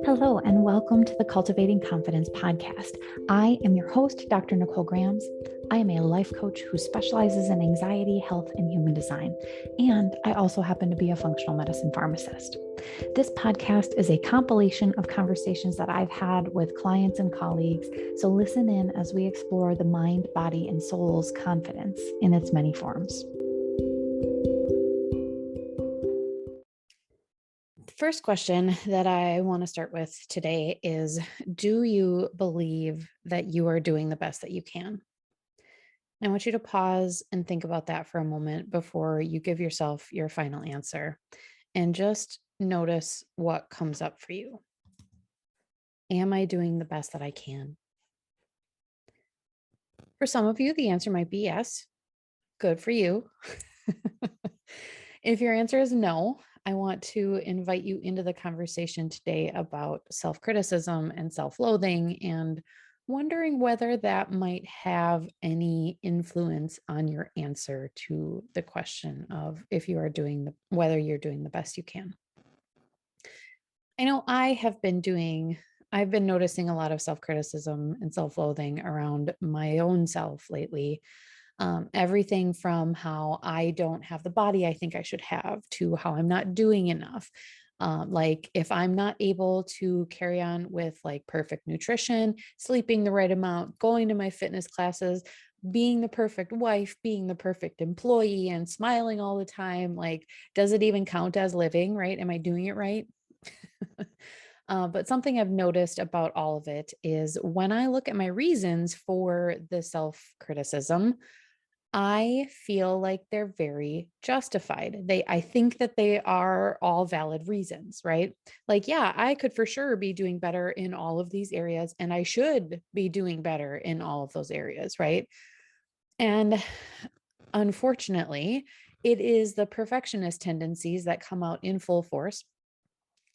Hello, and welcome to the Cultivating Confidence podcast. I am your host, Dr. Nicole Grams. I am a life coach who specializes in anxiety, health, and human design. And I also happen to be a functional medicine pharmacist. This podcast is a compilation of conversations that I've had with clients and colleagues. So listen in as we explore the mind, body, and soul's confidence in its many forms. First question that I want to start with today is, do you believe that you are doing the best that you can? I want you to pause and think about that for a moment before you give yourself your final answer, and just notice what comes up for you. Am I doing the best that I can? For some of you, the answer might be yes. Good for you. If your answer is no, I want to invite you into the conversation today about self-criticism and self-loathing, and wondering whether that might have any influence on your answer to the question of if you are whether you're doing the best you can. I know I've been noticing a lot of self-criticism and self-loathing around my own self lately. Everything from how I don't have the body I think I should have, to how I'm not doing enough. Like if I'm not able to carry on with like perfect nutrition, sleeping the right amount, going to my fitness classes, being the perfect wife, being the perfect employee, and smiling all the time, like, does it even count as living, right? Am I doing it right? But something I've noticed about all of it is when I look at my reasons for the self criticism, I feel like they're very justified. I think that they are all valid reasons, right? Like, yeah, I could for sure be doing better in all of these areas, and I should be doing better in all of those areas, right? And unfortunately, it is the perfectionist tendencies that come out in full force.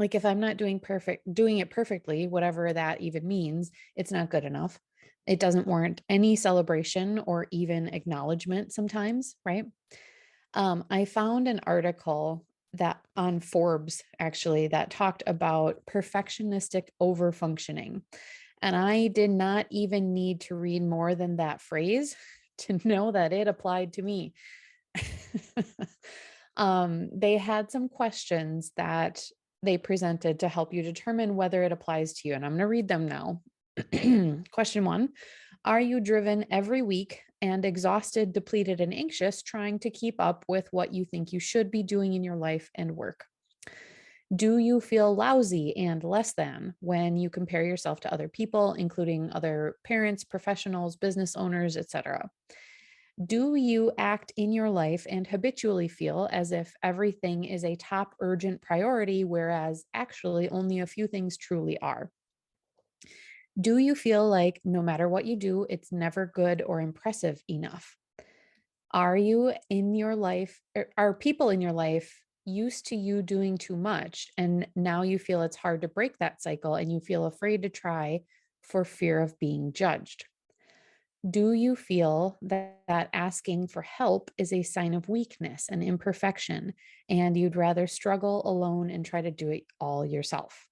Like if I'm not doing it perfectly, whatever that even means, it's not good enough. It doesn't warrant any celebration or even acknowledgement sometimes, right? I found an article that on Forbes actually that talked about perfectionistic overfunctioning. And I did not even need to read more than that phrase to know that it applied to me. They had some questions that they presented to help you determine whether it applies to you. And I'm going to read them now. Question 1: are you driven every week and exhausted, depleted, and anxious trying to keep up with what you think you should be doing in your life and work? Do you feel lousy and less than when you compare yourself to other people, including other parents, professionals, business owners, etc.? Do you act in your life and habitually feel as if everything is a top urgent priority, whereas actually only a few things truly are? Do you feel like no matter what you do, it's never good or impressive enough? Are you in your life, are people in your life used to you doing too much, and now you feel it's hard to break that cycle and you feel afraid to try for fear of being judged? Do you feel that asking for help is a sign of weakness and imperfection, and you'd rather struggle alone and try to do it all yourself?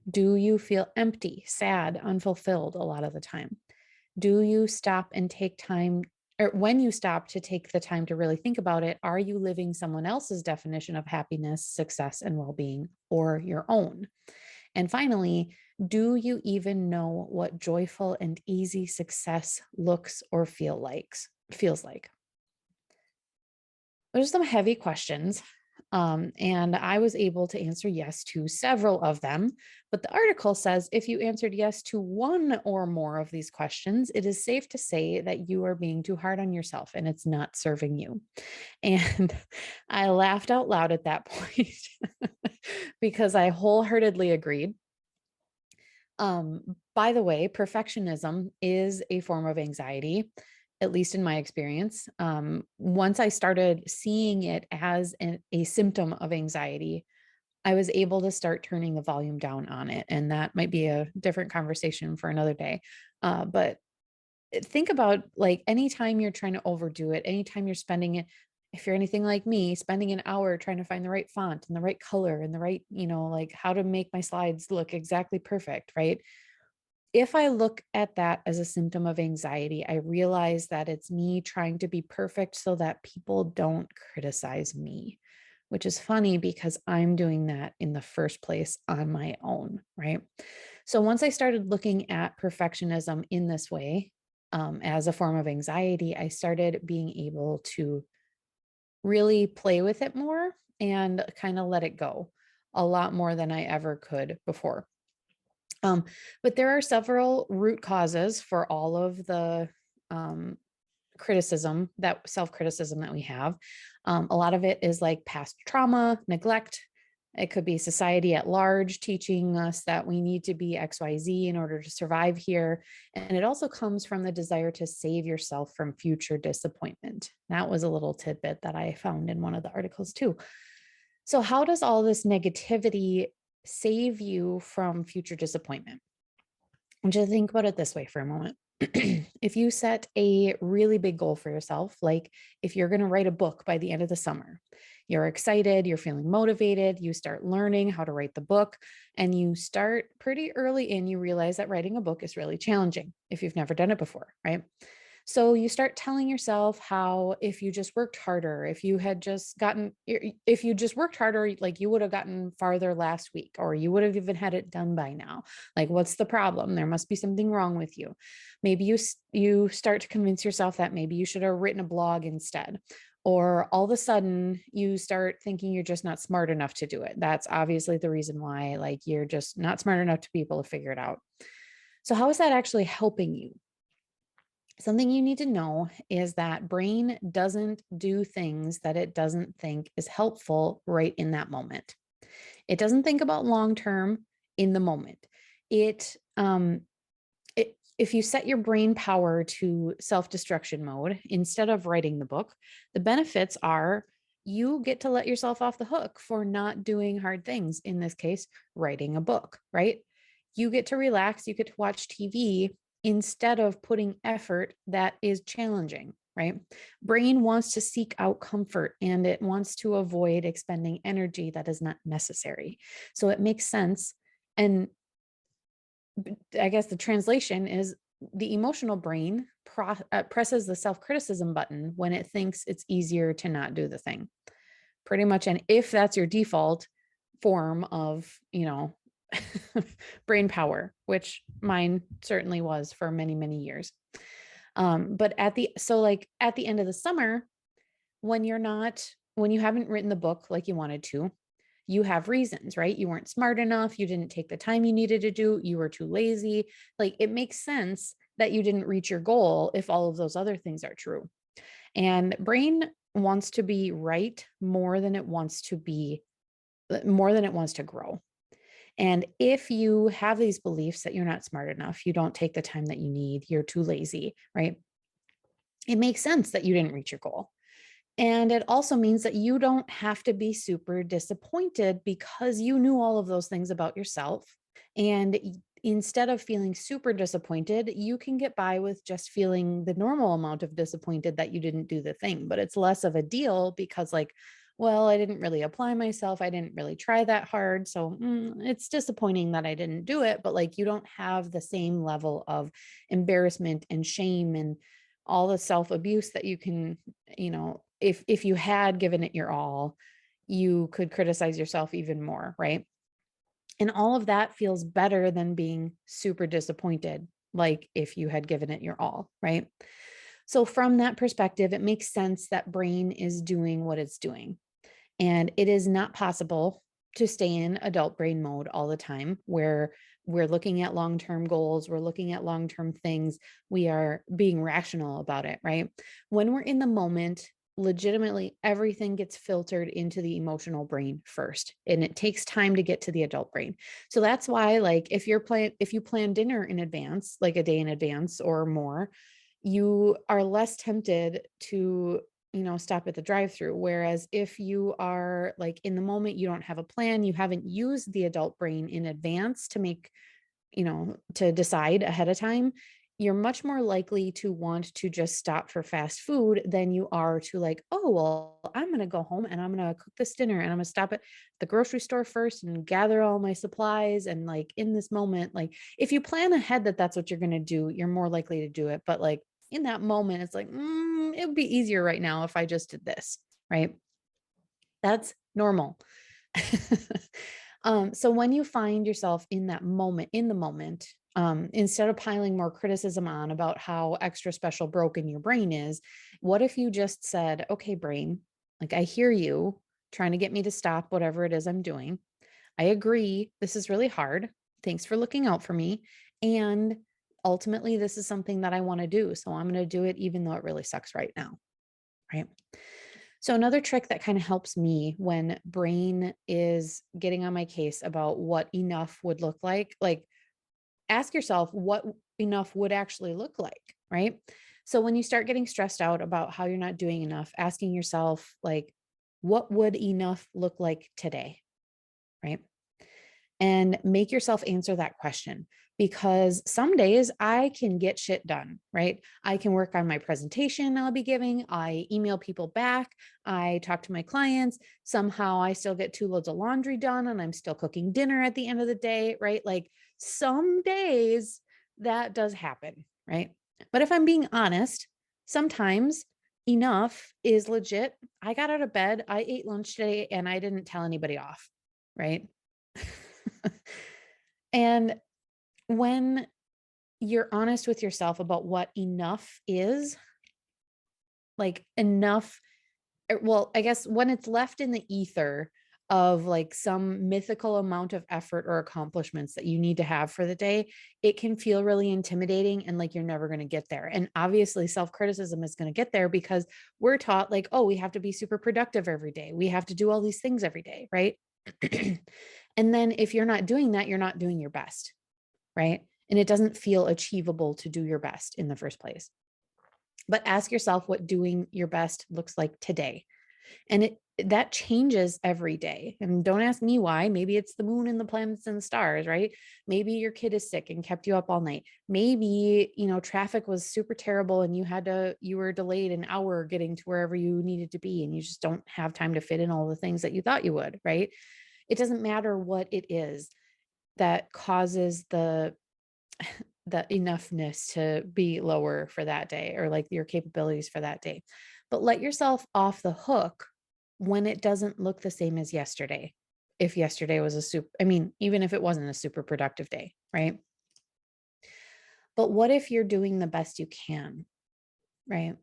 Do you feel empty, sad, unfulfilled a lot of the time? Do you stop and take time, or when you stop to take the time to really think about it, are you living someone else's definition of happiness, success, and well being, or your own? And finally, do you even know what joyful and easy success looks or feels like? Those are some heavy questions. And I was able to answer yes to several of them. But the article says if you answered yes to one or more of these questions, it is safe to say that you are being too hard on yourself and it's not serving you. And I laughed out loud at that point because I wholeheartedly agreed. By the way, perfectionism is a form of anxiety, at least in my experience. Once I started seeing it as a symptom of anxiety, I was able to start turning the volume down on it. And that might be a different conversation for another day. But think about like anytime you're trying to overdo it, anytime you're spending if you're anything like me, spending an hour trying to find the right font and the right color and the right, like how to make my slides look exactly perfect, right? If I look at that as a symptom of anxiety, I realize that it's me trying to be perfect so that people don't criticize me, which is funny because I'm doing that in the first place on my own, right? So once I started looking at perfectionism in this way, as a form of anxiety, I started being able to really play with it more and kind of let it go a lot more than I ever could before. Um, but there are several root causes for all of the um, self criticism that we have. A lot of it is like past trauma, neglect. It could be society at large teaching us that we need to be XYZ in order to survive here. And it also comes from the desire to save yourself from future disappointment. That was a little tidbit that I found in one of the articles too. So, how does all this negativity save you from future disappointment? And just think about it this way for a moment. If you set a really big goal for yourself, like if you're going to write a book by the end of the summer, you're excited, you're feeling motivated, you start learning how to write the book, and you start pretty early in, you realize that writing a book is really challenging if you've never done it before, right? So you start telling yourself how if you just worked harder, if you just worked harder, like you would have gotten farther last week, or you would have even had it done by now. Like, what's the problem? There must be something wrong with you. Maybe you start to convince yourself that maybe you should have written a blog instead. Or all of a sudden you start thinking you're just not smart enough to do it. That's obviously the reason why, like, you're just not smart enough to be able to figure it out. So how is that actually helping you? Something you need to know is that brain doesn't do things that it doesn't think is helpful right in that moment. It doesn't think about long term in the moment. It, if you set your brain power to self-destruction mode instead of writing the book, the benefits are you get to let yourself off the hook for not doing hard things. In this case, writing a book, right? You get to relax, you get to watch TV instead of putting effort that is challenging, right? Brain wants to seek out comfort and it wants to avoid expending energy that is not necessary. So it makes sense. And I guess the translation is the emotional brain presses the self criticism button when it thinks it's easier to not do the thing. Pretty much. And if that's your default form of, brain power, which mine certainly was for many, many years. But at the end of the summer, when you haven't written the book like you wanted to, you have reasons, right? You weren't smart enough. You didn't take the time you needed to do. You were too lazy. Like, it makes sense that you didn't reach your goal if all of those other things are true. And brain wants to be right more than it wants to grow. And if you have these beliefs that you're not smart enough, you don't take the time that you need, you're too lazy, right? It makes sense that you didn't reach your goal. And it also means that you don't have to be super disappointed because you knew all of those things about yourself. And instead of feeling super disappointed, you can get by with just feeling the normal amount of disappointed that you didn't do the thing. But it's less of a deal because, like, well, I didn't really apply myself. I didn't really try that hard. So it's disappointing that I didn't do it. But, like, you don't have the same level of embarrassment and shame and all the self-abuse that you can, if you had given it your all, you could criticize yourself even more, right? And all of that feels better than being super disappointed, like if you had given it your all, right? So from that perspective, it makes sense that brain is doing what it's doing. And it is not possible to stay in adult brain mode all the time where we're looking at long-term goals, we're looking at long-term things, we are being rational about it, right? When we're in the moment, legitimately everything gets filtered into the emotional brain first, and it takes time to get to the adult brain. So that's why, like, if you plan dinner in advance, like a day in advance or more, you are less tempted to stop at the drive-through. Whereas if you are, like, in the moment, you don't have a plan, you haven't used the adult brain in advance to make, to decide ahead of time, you're much more likely to want to just stop for fast food than you are to like, oh, well, I'm going to go home and I'm going to cook this dinner and I'm going to stop at the grocery store first and gather all my supplies. And like in this moment, like if you plan ahead that that's what you're going to do, you're more likely to do it. But like in that moment, it's like, it would be easier right now if I just did this, right? That's normal. So when you find yourself in that moment, in the moment, instead of piling more criticism on about how extra special broken your brain is, what if you just said, okay, brain, like I hear you trying to get me to stop whatever it is I'm doing. I agree. This is really hard. Thanks for looking out for me. And ultimately, this is something that I want to do. So I'm going to do it even though it really sucks right now. Right. So another trick that kind of helps me when brain is getting on my case about what enough would look like ask yourself what enough would actually look like, right? So when you start getting stressed out about how you're not doing enough, asking yourself like what would enough look like today, right? And make yourself answer that question because some days I can get shit done, right? I can work on my presentation I'll be giving. I email people back. I talk to my clients. Somehow I still get 2 loads of laundry done and I'm still cooking dinner at the end of the day, right? Like some days that does happen, right? But if I'm being honest, sometimes enough is legit. I got out of bed, I ate lunch today, and I didn't tell anybody off, right? And when you're honest with yourself about what enough is, like enough, well, I guess when it's left in the ether of like some mythical amount of effort or accomplishments that you need to have for the day, it can feel really intimidating and like you're never going to get there. And obviously, self criticism is going to get there because we're taught like, oh, we have to be super productive every day. We have to do all these things every day, right? And then if you're not doing that, you're not doing your best, right? And it doesn't feel achievable to do your best in the first place. But ask yourself what doing your best looks like today. And that changes every day. And don't ask me why. Maybe it's the moon and the planets and the stars, right? Maybe your kid is sick and kept you up all night. Maybe, traffic was super terrible and you were delayed an hour getting to wherever you needed to be and you just don't have time to fit in all the things that you thought you would, right? It doesn't matter what it is that causes the enoughness to be lower for that day or like your capabilities for that day. But let yourself off the hook when it doesn't look the same as yesterday. If yesterday was even if it wasn't a super productive day, right? But what if you're doing the best you can, right?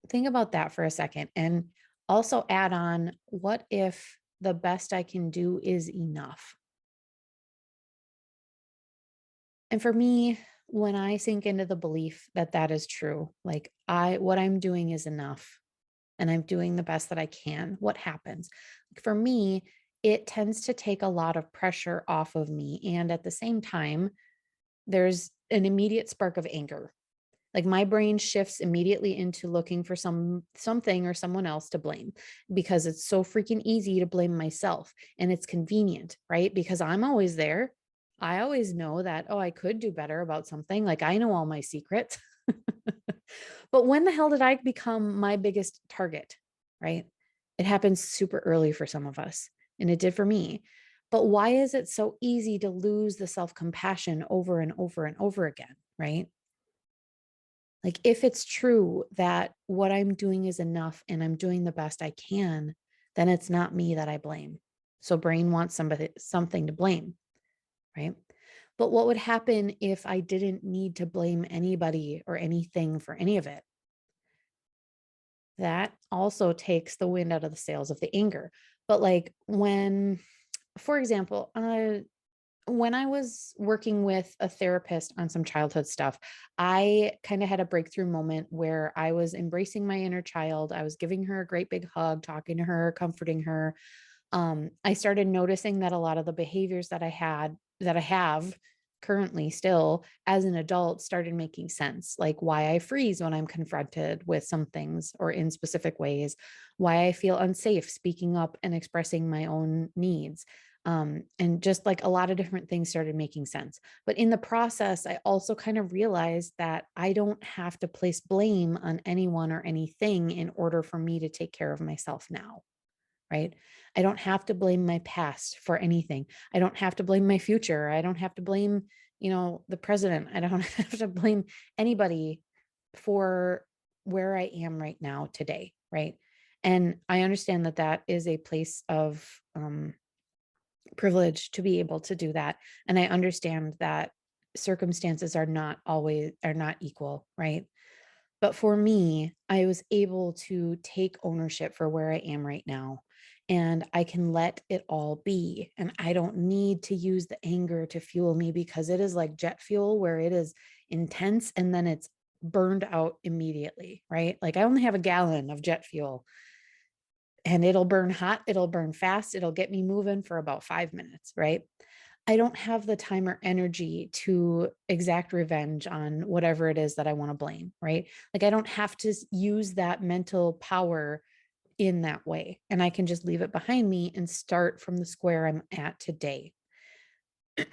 Think about that for a second and also add on what if the best I can do is enough? And for me, when I sink into the belief that that is true, like what I'm doing is enough and I'm doing the best that I can, what happens? For me, it tends to take a lot of pressure off of me. And at the same time, there's an immediate spark of anger. Like my brain shifts immediately into looking for something or someone else to blame because it's so freaking easy to blame myself and it's convenient, right? Because I'm always there. I always know that, oh, I could do better about something. Like I know all my secrets. But when the hell did I become my biggest target, right? It happens super early for some of us, and it did for me. But why is it so easy to lose the self compassion over and over and over again, right? Like, if it's true that what I'm doing is enough and I'm doing the best I can, then it's not me that I blame. So brain wants something to blame, right? But what would happen if I didn't need to blame anybody or anything for any of it? That also takes the wind out of the sails of the anger. But like for example, when I was working with a therapist on some childhood stuff, I kind of had a breakthrough moment where I was embracing my inner child. I was giving her a great big hug, talking to her, comforting her. I started noticing that a lot of the behaviors that I have currently still as an adult started making sense, like why I freeze when I'm confronted with some things or in specific ways, why I feel unsafe speaking up and expressing my own needs. And just like a lot of different things started making sense. But in the process, I also kind of realized that I don't have to place blame on anyone or anything in order for me to take care of myself now. Right. I don't have to blame my past for anything. I don't have to blame my future. I don't have to blame, the president. I don't have to blame anybody for where I am right now today. Right. And I understand that that is a place of privilege to be able to do that. And I understand that circumstances are not equal. Right. But for me, I was able to take ownership for where I am right now. And I can let it all be. And I don't need to use the anger to fuel me because it is like jet fuel where it is intense and then it's burned out immediately, right? Like I only have a gallon of jet fuel and it'll burn hot, it'll burn fast, it'll get me moving for about 5 minutes, right? I don't have the time or energy to exact revenge on whatever it is that I want to blame, right? Like I don't have to use that mental power in that way. And I can just leave it behind me and start from the square I'm at today.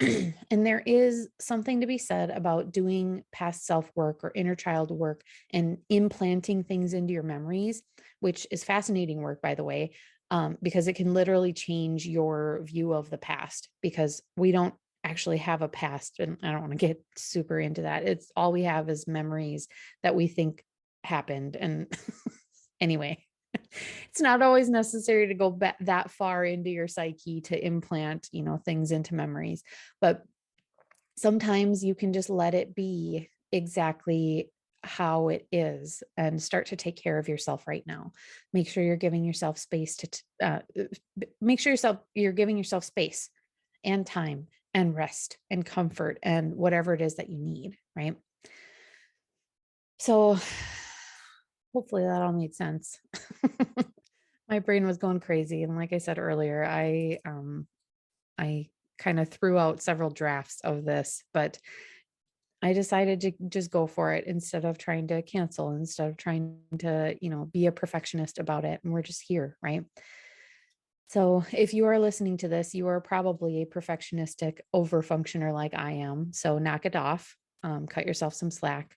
And there is something to be said about doing past self work or inner child work and implanting things into your memories, which is fascinating work, by the way, because it can literally change your view of the past because we don't actually have a past. And I don't want to get super into that. It's all we have is memories that we think happened. And anyway, it's not always necessary to go back that far into your psyche to implant, things into memories, but sometimes you can just let it be exactly how it is and start to take care of yourself right now. Make sure you're giving yourself space make sure you're giving yourself space and time and rest and comfort and whatever it is that you need, right? So hopefully that all made sense. My brain was going crazy. And like I said earlier, I kind of threw out several drafts of this, but I decided to just go for it instead of trying to cancel, instead of trying to, be a perfectionist about it. And we're just here, right? So if you are listening to this, you are probably a perfectionistic overfunctioner like I am. So knock it off, cut yourself some slack,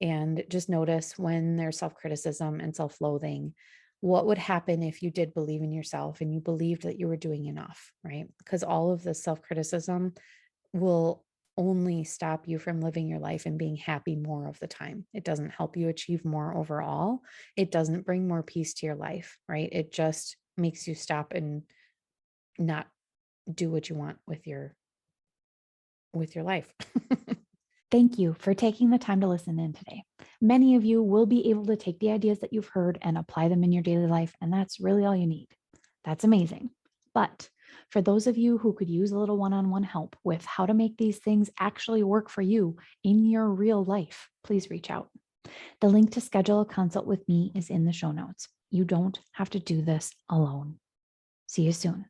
and just notice when there's self-criticism and self-loathing, what would happen if you did believe in yourself and you believed that you were doing enough, right? Because all of this self-criticism will only stop you from living your life and being happy more of the time. It doesn't help you achieve more overall. It doesn't bring more peace to your life, right? It just makes you stop and not do what you want with your life. Thank you for taking the time to listen in today. Many of you will be able to take the ideas that you've heard and apply them in your daily life, and that's really all you need. That's amazing. But for those of you who could use a little one-on-one help with how to make these things actually work for you in your real life, please reach out. The link to schedule a consult with me is in the show notes. You don't have to do this alone. See you soon.